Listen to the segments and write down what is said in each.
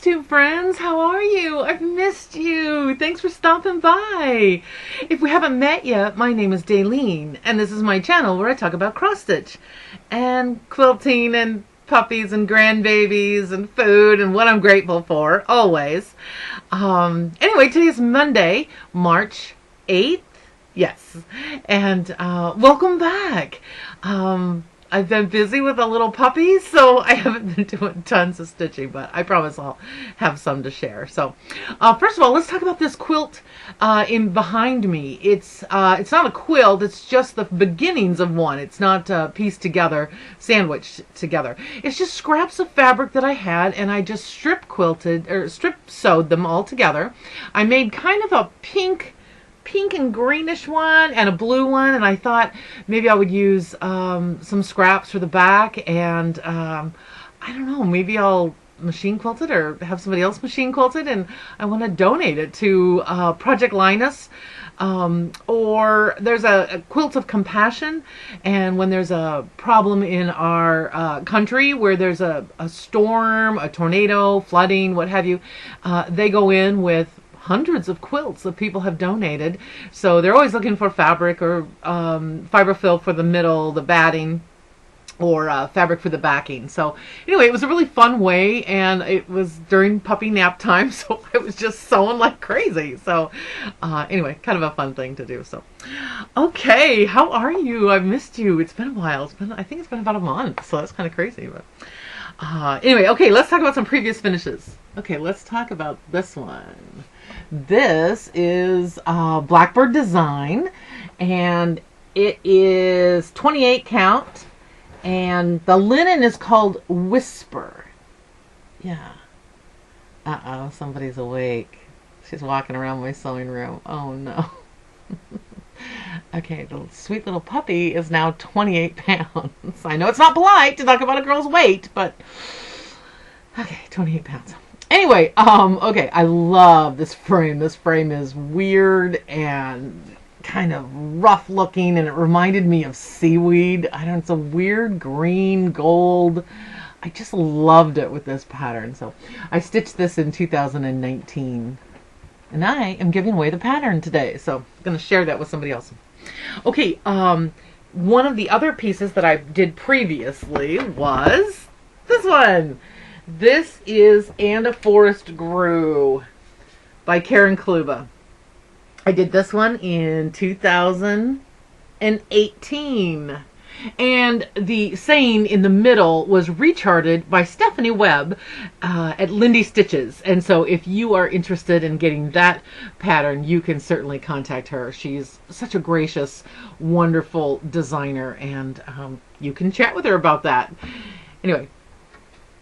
costume friends. How are you? I've missed you. Thanks for stopping by. If we haven't met yet, my name is Daleen, and this is my channel where I talk about cross stitch and quilting and puppies and grandbabies and food and what I'm grateful for, always. Anyway, today is Monday, March 8th. Yes. And welcome back. I've been busy with the little puppies, so I haven't been doing tons of stitching, but I promise I'll have some to share. So, first of all, let's talk about this quilt in behind me. It's not a quilt, it's just the beginnings of one. It's not pieced together, sandwiched together. It's just scraps of fabric that I had, and I just strip sewed them all together. I made kind of a pink and greenish one and a blue one, and I thought maybe I would use some scraps for the back, and I don't know, maybe I'll machine quilt it or have somebody else machine quilt it, and I want to donate it to Project Linus, or there's a Quilt of Compassion, and when there's a problem in our country where there's a storm, a tornado, flooding, what have you, they go in with hundreds of quilts that people have donated. So they're always looking for fabric or fiberfill for the middle, the batting, or fabric for the backing. So anyway, it was a really fun way, and it was during puppy nap time, so I was just sewing like crazy. So anyway, kind of a fun thing to do. So okay, how are you? I've missed you. It's been a while. I think it's been about a month, so that's kind of crazy. But anyway, okay, let's talk about some previous finishes. Okay, let's talk about this one. This is Blackbird design, and it is 28 count, and the linen is called Whisper. Yeah. Uh-oh, somebody's awake. She's walking around my sewing room. Oh no. Okay, the sweet little puppy is now 28 pounds. I know it's not polite to talk about a girl's weight, but okay, 28 pounds. Anyway, okay, I love this frame. This frame is weird and kind of rough looking, and it reminded me of seaweed. I don't know, it's a weird green, gold. I just loved it with this pattern. So I stitched this in 2019, and I am giving away the pattern today. So I'm going to share that with somebody else. Okay, one of the other pieces that I did previously was this one. This is And a Forest Grew by Karen Kluba. I did this one in 2018. And the saying in the middle was recharted by Stephanie Webb at Lindy Stitches. And so if you are interested in getting that pattern, you can certainly contact her. She's such a gracious, wonderful designer, and you can chat with her about that. Anyway,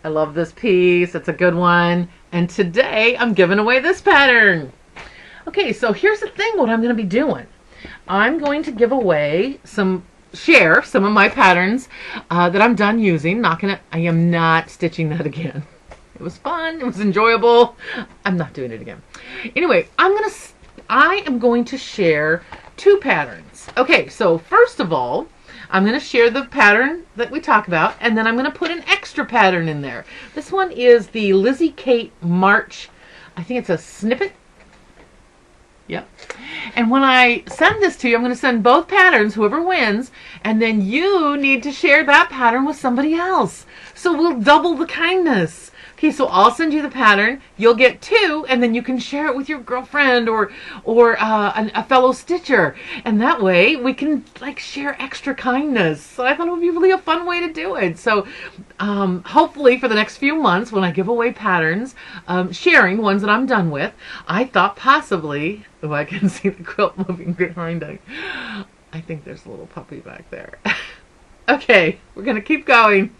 I love this piece. It's a good one. And today I'm giving away this pattern. Okay, so here's the thing, what I'm going to be doing. I'm going to give away share some of my patterns that I'm done using. I am not stitching that again. It was fun. It was enjoyable. I'm not doing it again. Anyway, I am going to share two patterns. Okay, so first of all, I'm going to share the pattern that we talk about, and then I'm going to put an extra pattern in there. This one is the Lizzie Kate March. I think it's a snippet. Yep. And when I send this to you, I'm going to send both patterns, whoever wins, and then you need to share that pattern with somebody else. So we'll double the kindness. Okay, so I'll send you the pattern, you'll get two, and then you can share it with your girlfriend or a fellow stitcher. And that way we can share extra kindness. So I thought it would be really a fun way to do it. So hopefully for the next few months when I give away patterns, sharing ones that I'm done with, I thought possibly, oh, I can see the quilt moving behind it. I think there's a little puppy back there. Okay, we're going to keep going.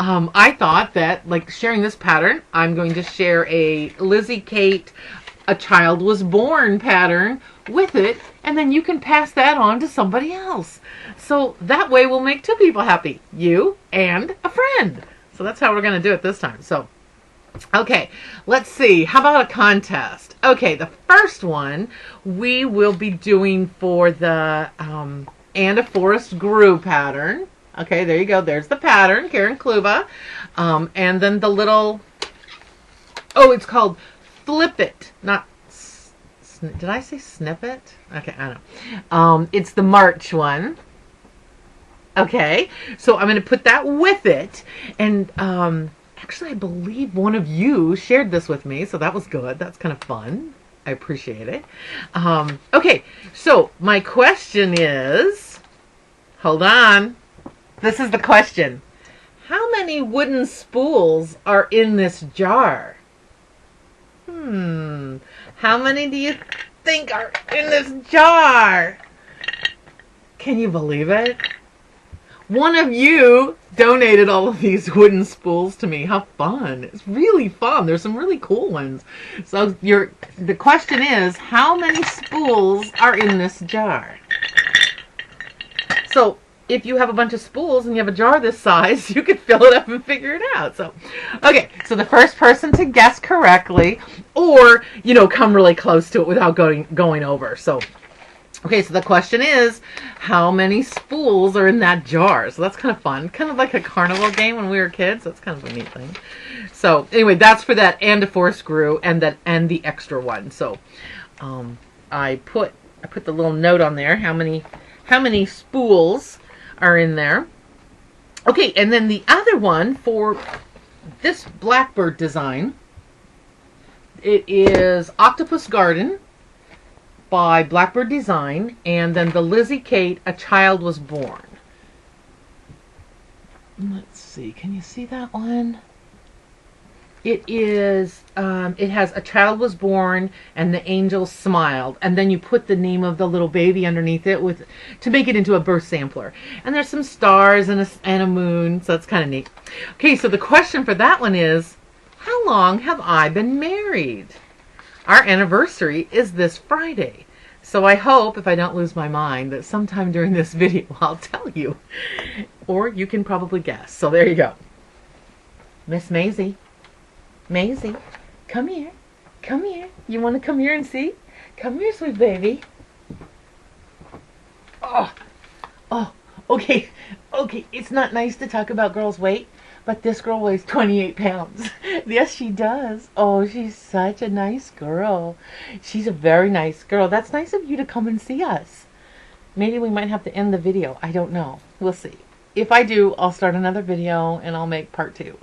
I thought that, sharing this pattern, I'm going to share a Lizzie Kate, A Child Was Born pattern with it, and then you can pass that on to somebody else. So that way we'll make two people happy, you and a friend. So that's how we're going to do it this time. So, okay, let's see. How about a contest? Okay, the first one we will be doing for the And a Forest Grew pattern. Okay, there you go. There's the pattern, Karen Kluba. And then the little Oh, it's called Flip It, not, did I say Snip It? Okay, I don't know. It's the March one. Okay, so I'm going to put that with it. And actually, I believe one of you shared this with me, so that was good. That's kind of fun. I appreciate it. Okay, so my question is, hold on. This is the question. How many wooden spools are in this jar? How many do you think are in this jar? Can you believe it? One of you donated all of these wooden spools to me. How fun. It's really fun. There's some really cool ones. So the question is, how many spools are in this jar? So if you have a bunch of spools and you have a jar this size, you could fill it up and figure it out. So, okay, so the first person to guess correctly, or, you know, come really close to it without going over. So, okay, so the question is, how many spools are in that jar? So that's kind of fun. Kind of like a carnival game when we were kids. That's kind of a neat thing. So anyway, that's for that and a 4 screw and the extra one. So I put the little note on there, how many spools are in there. Okay, and then the other one for this blackbird design, it is Octopus Garden by Blackbird Design, and then the Lizzie Kate, A Child Was Born. Let's see, can you see that one? It is, it has A Child Was Born and The Angel Smiled, and then you put the name of the little baby underneath it to make it into a birth sampler. And there's some stars and a moon, so that's kind of neat. Okay, so the question for that one is, how long have I been married? Our anniversary is this Friday. So I hope, if I don't lose my mind, that sometime during this video I'll tell you. Or you can probably guess. So there you go. Miss Maisie. Maisie, come here. Come here. You want to come here and see? Come here, sweet baby. Oh, okay. Okay, it's not nice to talk about girls' weight, but this girl weighs 28 pounds. Yes, she does. Oh, she's such a nice girl. She's a very nice girl. That's nice of you to come and see us. Maybe we might have to end the video. I don't know. We'll see. If I do, I'll start another video and I'll make part 2.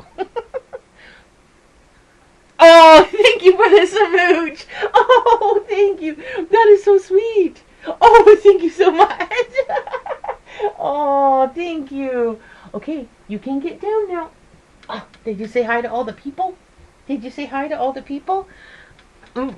Oh, thank you for the smooch. Oh, thank you. That is so sweet. Oh, thank you so much. Oh, thank you. Okay, you can get down now. Oh, did you say hi to all the people? Did you say hi to all the people? Ooh.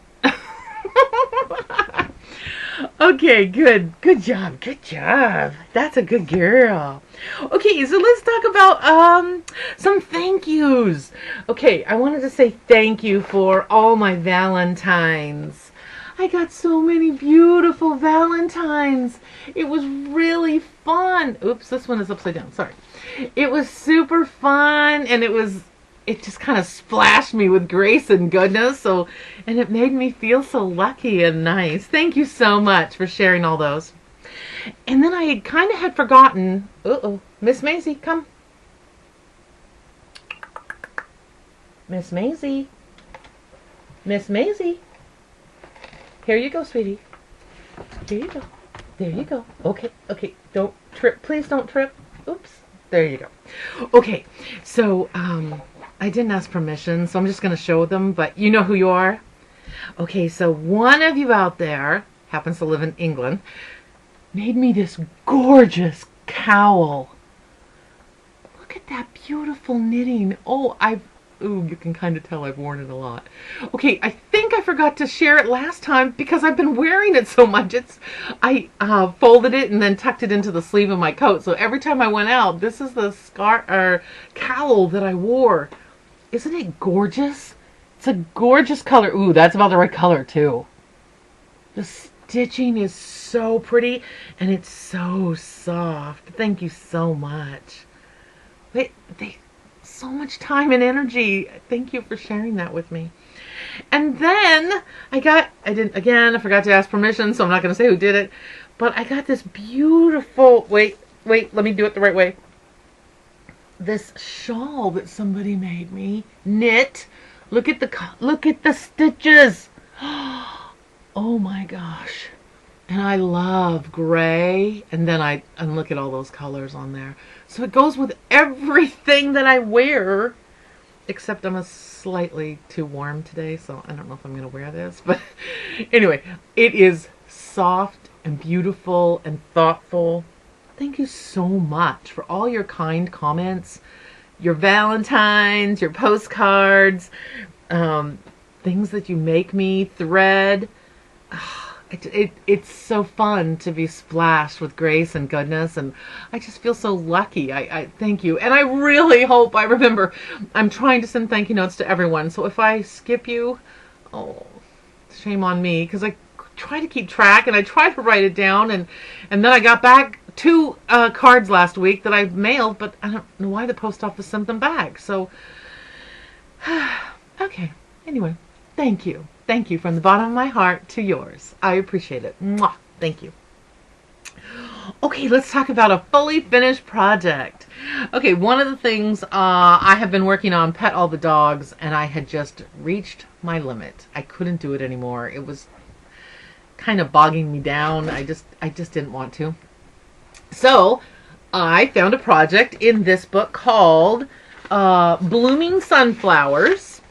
Okay, good. Good job. Good job. That's a good girl. Okay, so let's talk about some thank yous. Okay, I wanted to say thank you for all my Valentines. I got so many beautiful Valentines. It was really fun. Oops, this one is upside down. Sorry. It was super fun, and it just kind of splashed me with grace and goodness. And it made me feel so lucky and nice. Thank you so much for sharing all those. And then I kind of had forgotten. Miss Maisie, come. Miss Maisie. Miss Maisie. Here you go, sweetie. Here you go. There you go. Okay. Don't trip. Please don't trip. Oops. There you go. Okay. So, I didn't ask permission, so I'm just going to show them, but you know who you are. Okay, so one of you out there, happens to live in England, made me this gorgeous cowl. Look at that beautiful knitting. Ooh, you can kind of tell I've worn it a lot. Okay, I think I forgot to share it last time because I've been wearing it so much. I folded it and then tucked it into the sleeve of my coat. So every time I went out, this is the cowl that I wore. Isn't it gorgeous? It's a gorgeous color. Ooh, that's about the right color too. The stitching is so pretty and it's so soft. Thank you so much. So much time and energy. Thank you for sharing that with me. And then I forgot to ask permission, so I'm not going to say who did it, but I got this beautiful, wait, let me do it the right way. This shawl that somebody made me knit Look at the stitches. Oh my gosh. And I love gray, and look at all those colors on there. So it goes with everything that I wear, except I'm slightly too warm today, so I don't know if I'm going to wear this. But anyway, it is soft and beautiful and thoughtful. Thank you so much for all your kind comments, your Valentines, your postcards, things that you make me thread. It's so fun to be splashed with grace and goodness, and I just feel so lucky. I thank you, and I really hope I remember. I'm trying to send thank you notes to everyone, so if I skip you, oh, shame on me, because I try to keep track and I try to write it down, and then I got back 2 cards last week that I mailed, but I don't know why the post office sent them back. So okay, anyway, thank you. Thank you from the bottom of my heart to yours. I appreciate it. Mwah. Thank you. Okay, let's talk about a fully finished project. Okay, one of the things I have been working on, Pet All the Dogs, and I had just reached my limit. I couldn't do it anymore. It was kind of bogging me down. I just didn't want to. So I found a project in this book called Blooming Sunflowers.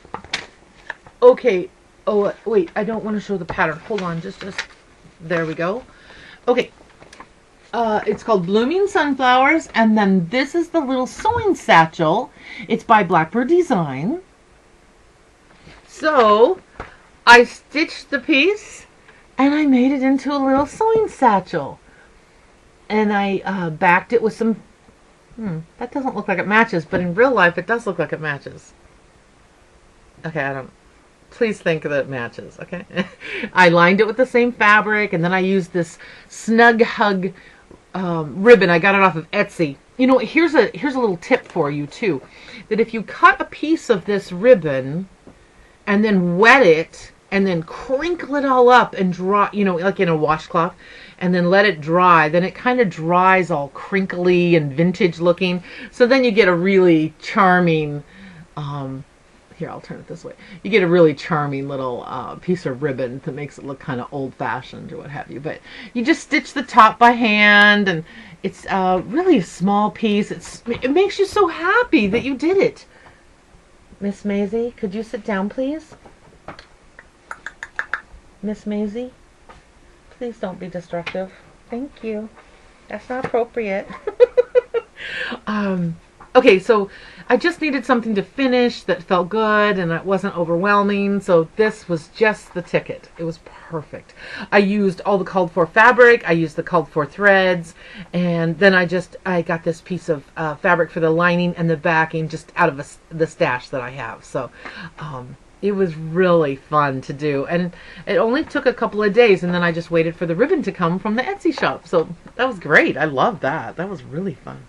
Okay. Oh, wait, I don't want to show the pattern. Hold on, just, there we go. Okay, it's called Blooming Sunflowers, and then this is the little sewing satchel. It's by Blackbird Design. So, I stitched the piece, and I made it into a little sewing satchel. And I backed it with some, that doesn't look like it matches, but in real life it does look like it matches. Okay, please think that it matches, okay? I lined it with the same fabric, and then I used this Snug Hug ribbon. I got it off of Etsy. You know, here's a little tip for you, too. That if you cut a piece of this ribbon, and then wet it, and then crinkle it all up and dry, you know, like in a washcloth, and then let it dry, then it kind of dries all crinkly and vintage looking. So then you get a really charming, here, I'll turn it this way. You get a really charming little piece of ribbon that makes it look kind of old-fashioned or what have you. But you just stitch the top by hand, and it's really a small piece. It makes you so happy that you did it. Miss Maisie, could you sit down, please? Miss Maisie, please don't be destructive. Thank you. That's not appropriate. Okay, so I just needed something to finish that felt good and it wasn't overwhelming, so this was just the ticket. It was perfect. I used all the called for fabric, I used the called for threads, and then I got this piece of fabric for the lining and the backing just out of the stash that I have. So it was really fun to do, and it only took a couple of days, and then I just waited for the ribbon to come from the Etsy shop. So that was great. I love that. That was really fun.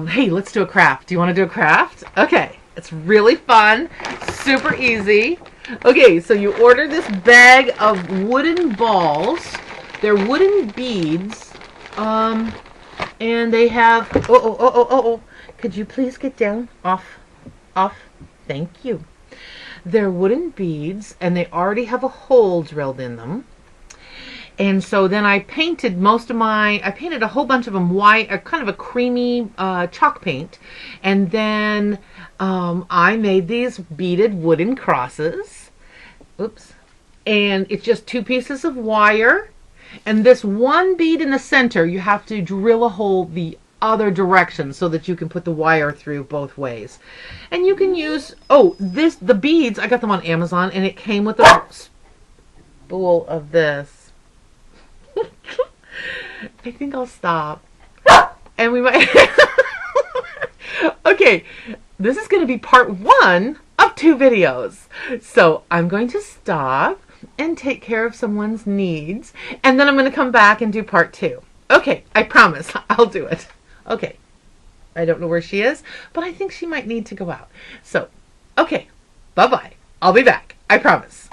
Hey, let's do a craft. Do you want to do a craft? Okay, it's really fun, super easy. Okay, so you order this bag of wooden balls. They're wooden beads, and they have, could you please get down? Off, thank you. They're wooden beads, and they already have a hole drilled in them. And so then I painted I painted a whole bunch of them white, kind of a creamy chalk paint. And then I made these beaded wooden crosses. Oops. And it's just 2 pieces of wire. And this one bead in the center, you have to drill a hole the other direction so that you can put the wire through both ways. And you can use, the beads, I got them on Amazon, and it came with a spool of this. I think I'll stop. And we might... Okay, this is going to be part 1 of 2 videos. So I'm going to stop and take care of someone's needs, and then I'm going to come back and do part 2. Okay, I promise I'll do it. Okay, I don't know where she is, but I think she might need to go out. So, okay, bye-bye. I'll be back. I promise.